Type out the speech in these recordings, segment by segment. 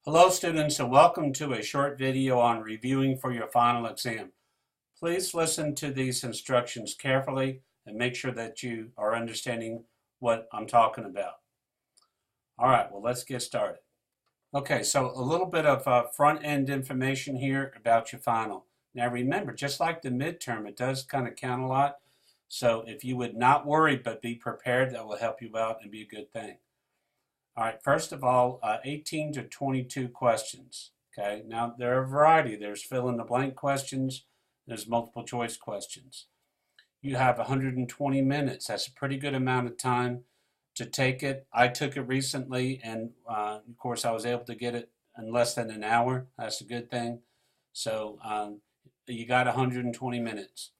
Hello students and welcome to a short video on reviewing for your final exam. Please listen to these instructions carefully and make sure that you are understanding what I'm talking about. All right, well, let's get started. Okay, so a little bit of front-end information here about your final. Now remember, just like the midterm, it does kind of count a lot. So if you would not worry but be prepared, that will help you out and be a good thing. All right, first of all, 18 to 22 questions. Okay, now there are a variety. There's fill in the blank questions, there's multiple choice questions. You have 120 minutes. That's a pretty good amount of time to take it. I took it recently, and of course, I was able to get it in less than an hour. That's a good thing. So you got 120 minutes.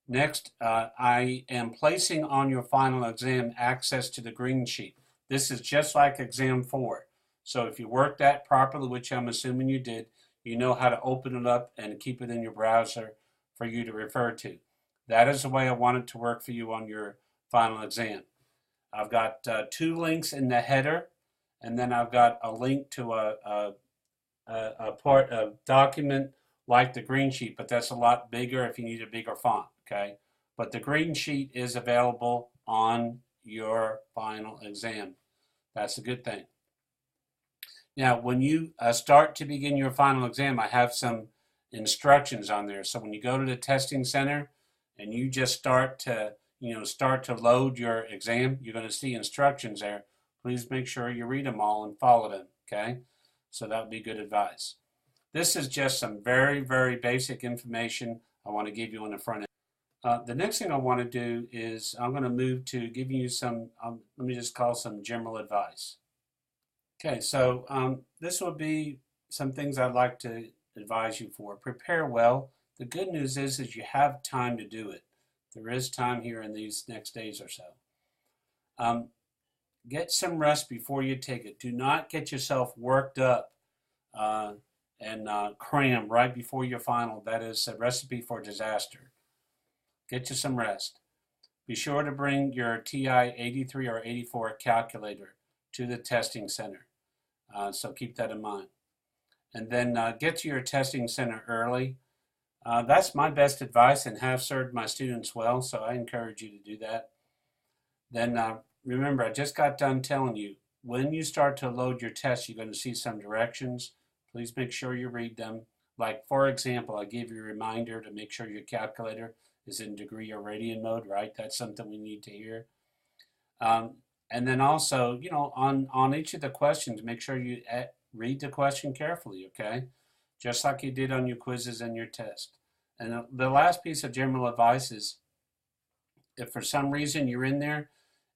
Next, I am placing on your final exam access to the green sheet. This is just like exam 4. So if you work that properly, which I'm assuming you did, you know how to open it up and keep it in your browser for you to refer to. That is the way I want it to work for you on your final exam. I've got 2 links in the header, and then I've got a link to a part of document like the green sheet, but that's a lot bigger if you need a bigger font, okay? But the green sheet is available on your final exam. That's a good thing. Now, when you start to begin your final exam, I have some instructions on there. So when you go to the testing center and you just start to load your exam, you're going to see instructions there. Please make sure you read them all and follow them, okay? So that would be good advice. This is just some very, very basic information I want to give you on the front end. The next thing I want to do is I'm going to move to giving you some, let me just call some general advice. Okay, so this will be some things I'd like to advise you for. Prepare well. The good news is you have time to do it. There is time here in these next days or so. Get some rest before you take it. Do not get yourself worked up and cram right before your final. That is a recipe for disaster. Get you some rest. Be sure to bring your TI 83 or 84 calculator to the testing center. So keep that in mind. And then get to your testing center early. That's my best advice and have served my students well, so I encourage you to do that. Then remember, I just got done telling you, when you start to load your test, you're going to see some directions. Please make sure you read them. Like, for example, I give you a reminder to make sure your calculator is in degree or radian mode, right? That's something we need to hear. And then also, on each of the questions, make sure you read the question carefully, okay? Just like you did on your quizzes and your test. And the last piece of general advice is, if for some reason you're in there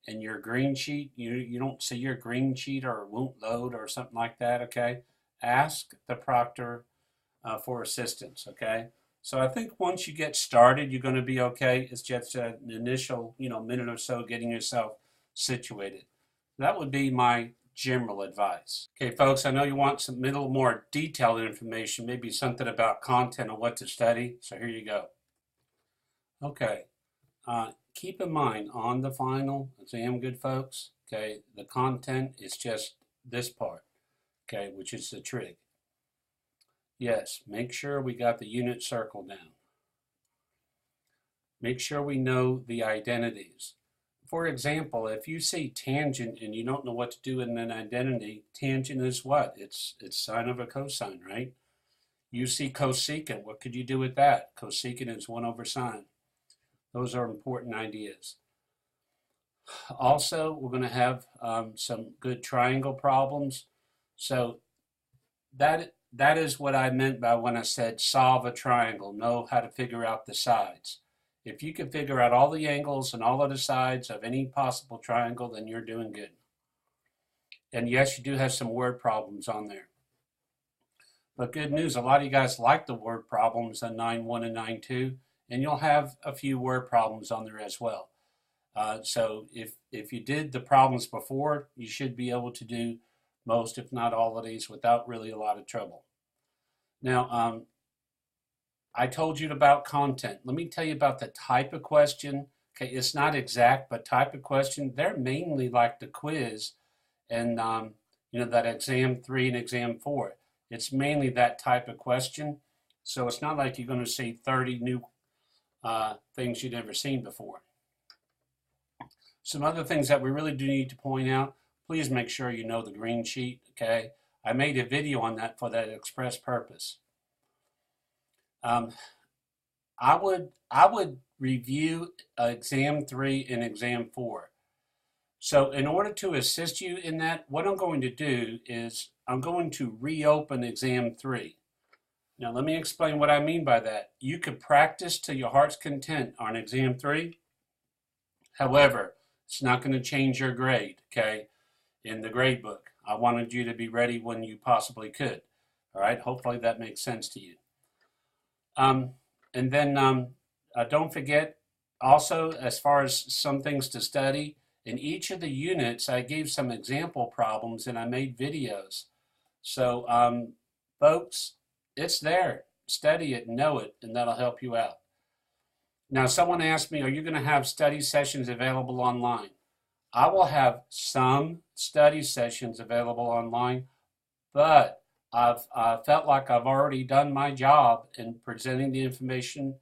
and your green sheet, you don't see your green sheet or it won't load or something like that, okay? Ask the proctor for assistance, okay? So I think once you get started, you're going to be okay. It's just an initial, minute or so getting yourself situated. That would be my general advice. Okay, folks, I know you want some little more detailed information, maybe something about content or what to study. So here you go. Okay, keep in mind on the final exam, good folks, okay, the content is just this part, okay, which is the trig. Yes, make sure we got the unit circle down. Make sure we know the identities. For example, if you see tangent and you don't know what to do in an identity, tangent is what? It's sine of a cosine, right? You see cosecant, what could you do with that? Cosecant is 1 over sine. Those are important ideas. Also, we're going to have some good triangle problems. So that is what I meant by when I said solve a triangle, know how to figure out the sides. If you can figure out all the angles and all of the sides of any possible triangle, then you're doing good. And yes, you do have some word problems on there. But good news, a lot of you guys like the word problems on 9.1 and 9.2, and you'll have a few word problems on there as well. So if you did the problems before, you should be able to do most, if not all of these without really a lot of trouble. Now, I told you about content. Let me tell you about the type of question. Okay, it's not exact, but type of question. They're mainly like the quiz, and that exam 3 and exam 4. It's mainly that type of question. So it's not like you're going to see 30 new things you've never seen before. Some other things that we really do need to point out, please make sure you know the green sheet, okay? I made a video on that for that express purpose. I would review exam 3 and exam 4. So in order to assist you in that, what I'm going to do is I'm going to reopen exam 3. Now let me explain what I mean by that. You could practice to your heart's content on exam 3. However, it's not going to change your grade, okay, in the grade book. I wanted you to be ready when you possibly could. All right, hopefully that makes sense to you. And then don't forget also, as far as some things to study, in each of the units, I gave some example problems and I made videos. So, folks, it's there. Study it, know it, and that'll help you out. Now, someone asked me, are you going to have study sessions available online? I will have some study sessions available online, but I've felt like I've already done my job in presenting the information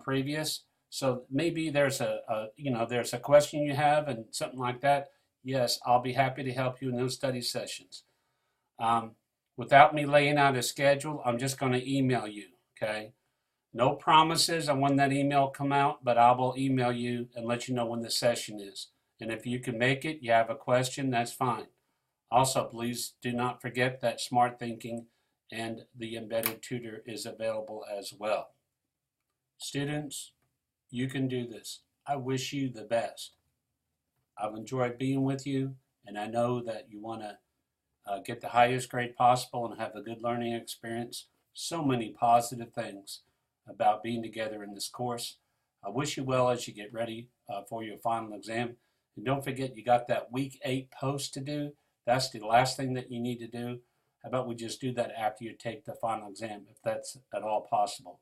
previous. So maybe there's there's a question you have and something like that. Yes, I'll be happy to help you in those study sessions. Without me laying out a schedule, I'm just going to email you, okay? No promises on when that email come out, but I will email you and let you know when the session is. And if you can make it, you have a question, that's fine. Also, please do not forget that Smart Thinking and the Embedded Tutor is available as well. Students, you can do this. I wish you the best. I've enjoyed being with you, and I know that you want to get the highest grade possible and have a good learning experience. So many positive things about being together in this course. I wish you well as you get ready for your final exam. And don't forget, you got that week 8 post to do. That's the last thing that you need to do. How about we just do that after you take the final exam, if that's at all possible.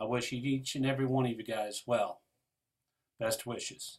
I wish each and every one of you guys well. Best wishes.